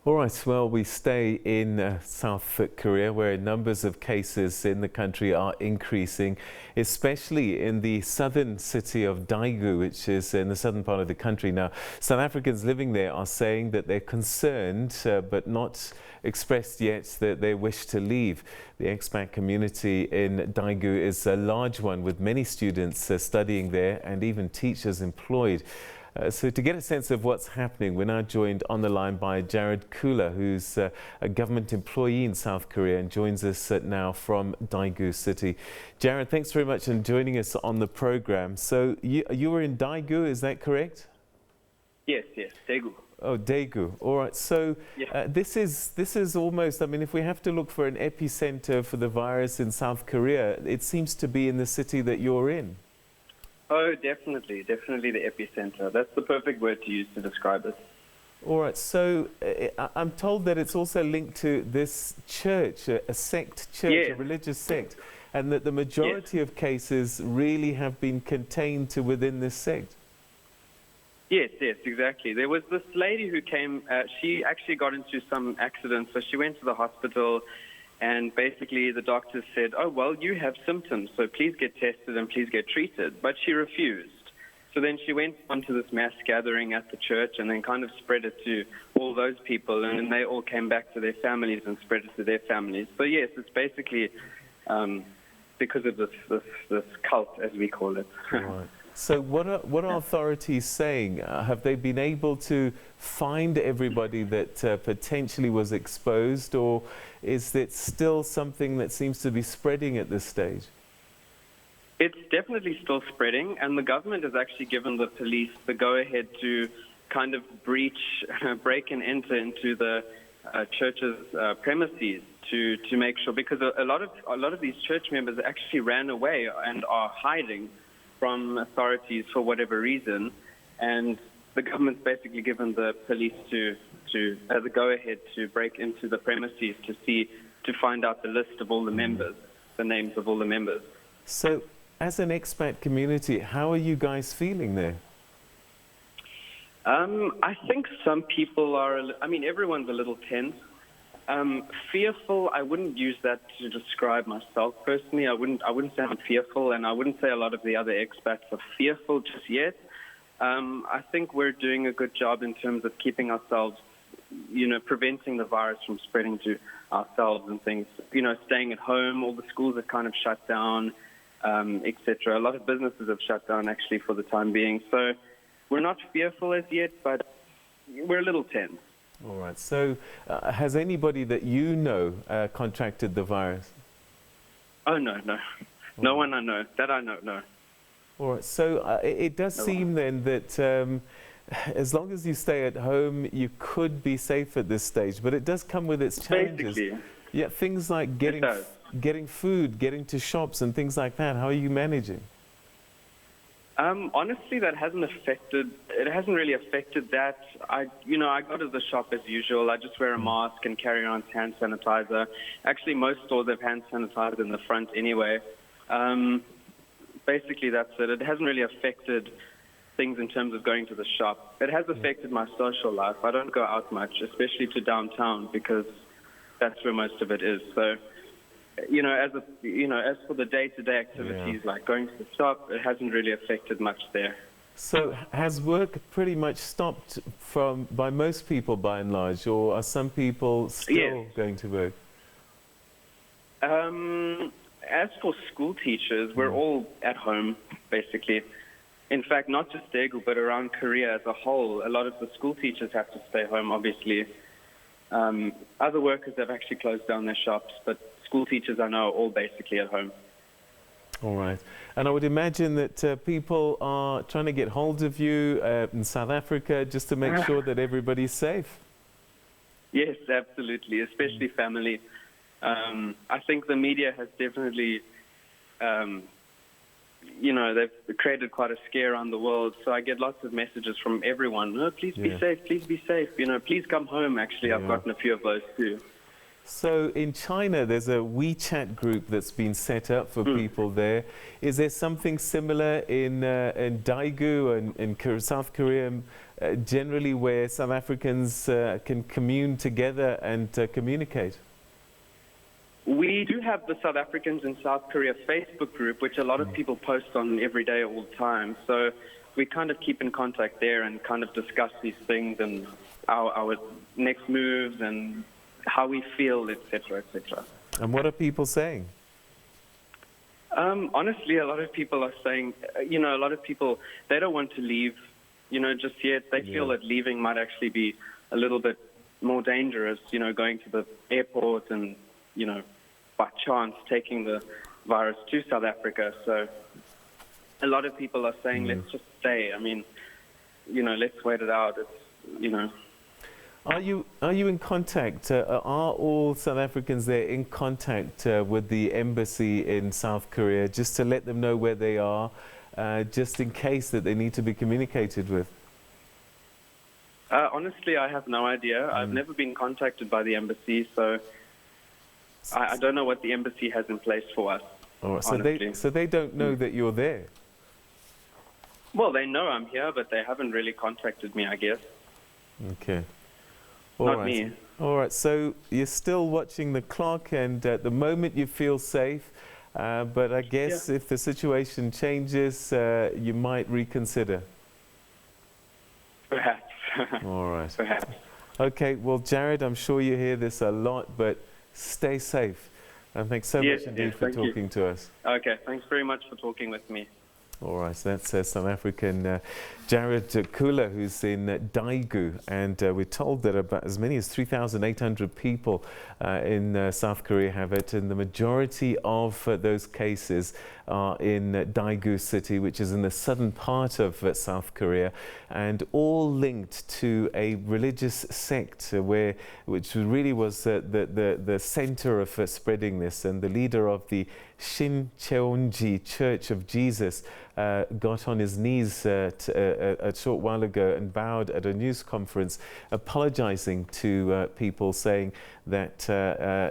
All right, well, we stay in South Korea, where numbers of cases in the country are increasing, especially in the southern city of Daegu, which is in the southern part of the country. Now, South Africans living there are saying that they're concerned, but not expressed yet that they wish to leave. The expat community in Daegu is a large one, with many students studying there and even teachers employed. So to get a sense of what's happening, we're now joined on the line by Jarrod Kueler, who's a government employee in South Korea and joins us now from Daegu City. Jarrod, thanks very much for joining us on the program. So you were in Daegu, is that correct? Yes, Daegu. Oh, Daegu. All right. So Yeah. this is almost, I mean, if we have to look for an epicenter for the virus in South Korea, it seems to be in the city that you're in. Oh, definitely the epicenter. That's the perfect word to use to describe it. All right, so I'm told that it's also linked to this church, a sect church, Yes. a religious sect, and that the majority of cases really have been contained to within this sect. Yes, exactly. There was this lady who came, she actually got into some accident, so she went to the hospital, and basically the doctors said, oh, well, you have symptoms, so please get tested and please get treated. But she refused. So then she went onto this mass gathering at the church and then kind of spread it to all those people, and then they all came back to their families and spread it to their families. So yes, it's basically because of this cult, as we call it. Right. So what are authorities saying? Have they been able to find everybody that potentially was exposed, or is it still something that seems to be spreading at this stage? It's definitely still spreading, and the government has actually given the police the go-ahead to kind of break and enter into the church's premises to make sure, because a lot of these church members actually ran away and are hiding from authorities for whatever reason, and the government's basically given the police the go-ahead to break into the premises to find out the list of all the members, the names of all the members. So, as an expat community, how are you guys feeling there? I think some people are. I mean, everyone's a little tense. Fearful, I wouldn't use that to describe myself personally. I wouldn't say I'm fearful, and I wouldn't say a lot of the other expats are fearful just yet. I think we're doing a good job in terms of keeping ourselves, preventing the virus from spreading to ourselves and things. Staying at home. All the schools have kind of shut down, etc. A lot of businesses have shut down actually for the time being. So we're not fearful as yet, but we're a little tense. All right. So, has anybody that you know contracted the virus? Oh, no. No one I know. That I know, no. All right. So, it does seem then that as long as you stay at home, you could be safe at this stage. But it does come with its challenges. Basically. Yeah, things like getting food, getting to shops and things like that. How are you managing? Honestly, that hasn't really affected that. I go to the shop as usual. I just wear a mask and carry around hand sanitizer. Actually, most stores have hand sanitizer in the front anyway. Basically, that's it. It hasn't really affected things in terms of going to the shop. It has affected my social life. I don't go out much, especially to downtown, because that's where most of it is. So, as for the day-to-day activities, like going to the shop, it hasn't really affected much there. So has work pretty much stopped by most people by and large, or are some people still going to work? As for school teachers, we're all at home, basically. In fact, not just Daegu, but around Korea as a whole, a lot of the school teachers have to stay home, obviously. Other workers have actually closed down their shops, but school teachers I know are all basically at home. All right. And I would imagine that people are trying to get hold of you in South Africa just to make sure that everybody's safe. Yes, absolutely, especially family. I think the media has definitely, they've created quite a scare around the world. So I get lots of messages from everyone. No, please be safe, please be safe. Please come home. Actually, I've gotten a few of those too. So in China, there's a WeChat group that's been set up for people there. Is there something similar in Daegu and in South Korea generally where South Africans can commune together and communicate? We do have the South Africans in South Korea Facebook group, which a lot of people post on every day, all the time. So we kind of keep in contact there and kind of discuss these things and our next moves and how we feel, etc., etc. And what are people saying? Honestly, a lot of people are saying, a lot of people, they don't want to leave, just yet. They feel that leaving might actually be a little bit more dangerous, going to the airport and, by chance taking the virus to South Africa. So a lot of people are saying, let's just stay. I mean, let's wait it out. It's, Are you in contact? Are all South Africans there in contact with the embassy in South Korea, just to let them know where they are, just in case that they need to be communicated with? Honestly, I have no idea. I've never been contacted by the embassy, so I don't know what the embassy has in place for us. All right. So they don't know that you're there? Well, they know I'm here, but they haven't really contacted me, I guess. Okay. Not me. All right, so you're still watching the clock, and at the moment you feel safe, but I guess if the situation changes, you might reconsider. Perhaps. All right. Perhaps. Okay, well, Jarrod, I'm sure you hear this a lot, but stay safe. And thanks so much indeed for talking to us. Okay, thanks very much for talking with me. All right, so that's South African Jarrod Kueler, who's in Daegu, and we're told that about as many as 3,800 people in South Korea have it, and the majority of those cases are in Daegu city, which is in the southern part of South Korea, and all linked to a religious sect which really was the center of spreading this, and the leader of the Shin Cheonji Church of Jesus got on his knees a short while ago and bowed at a news conference, apologizing to people, saying that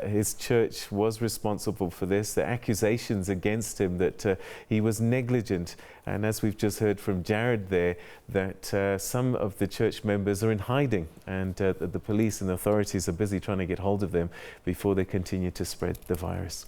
his church was responsible for this, the accusations against him that he was negligent. And as we've just heard from Jarrod there, that some of the church members are in hiding, and the police and the authorities are busy trying to get hold of them before they continue to spread the virus.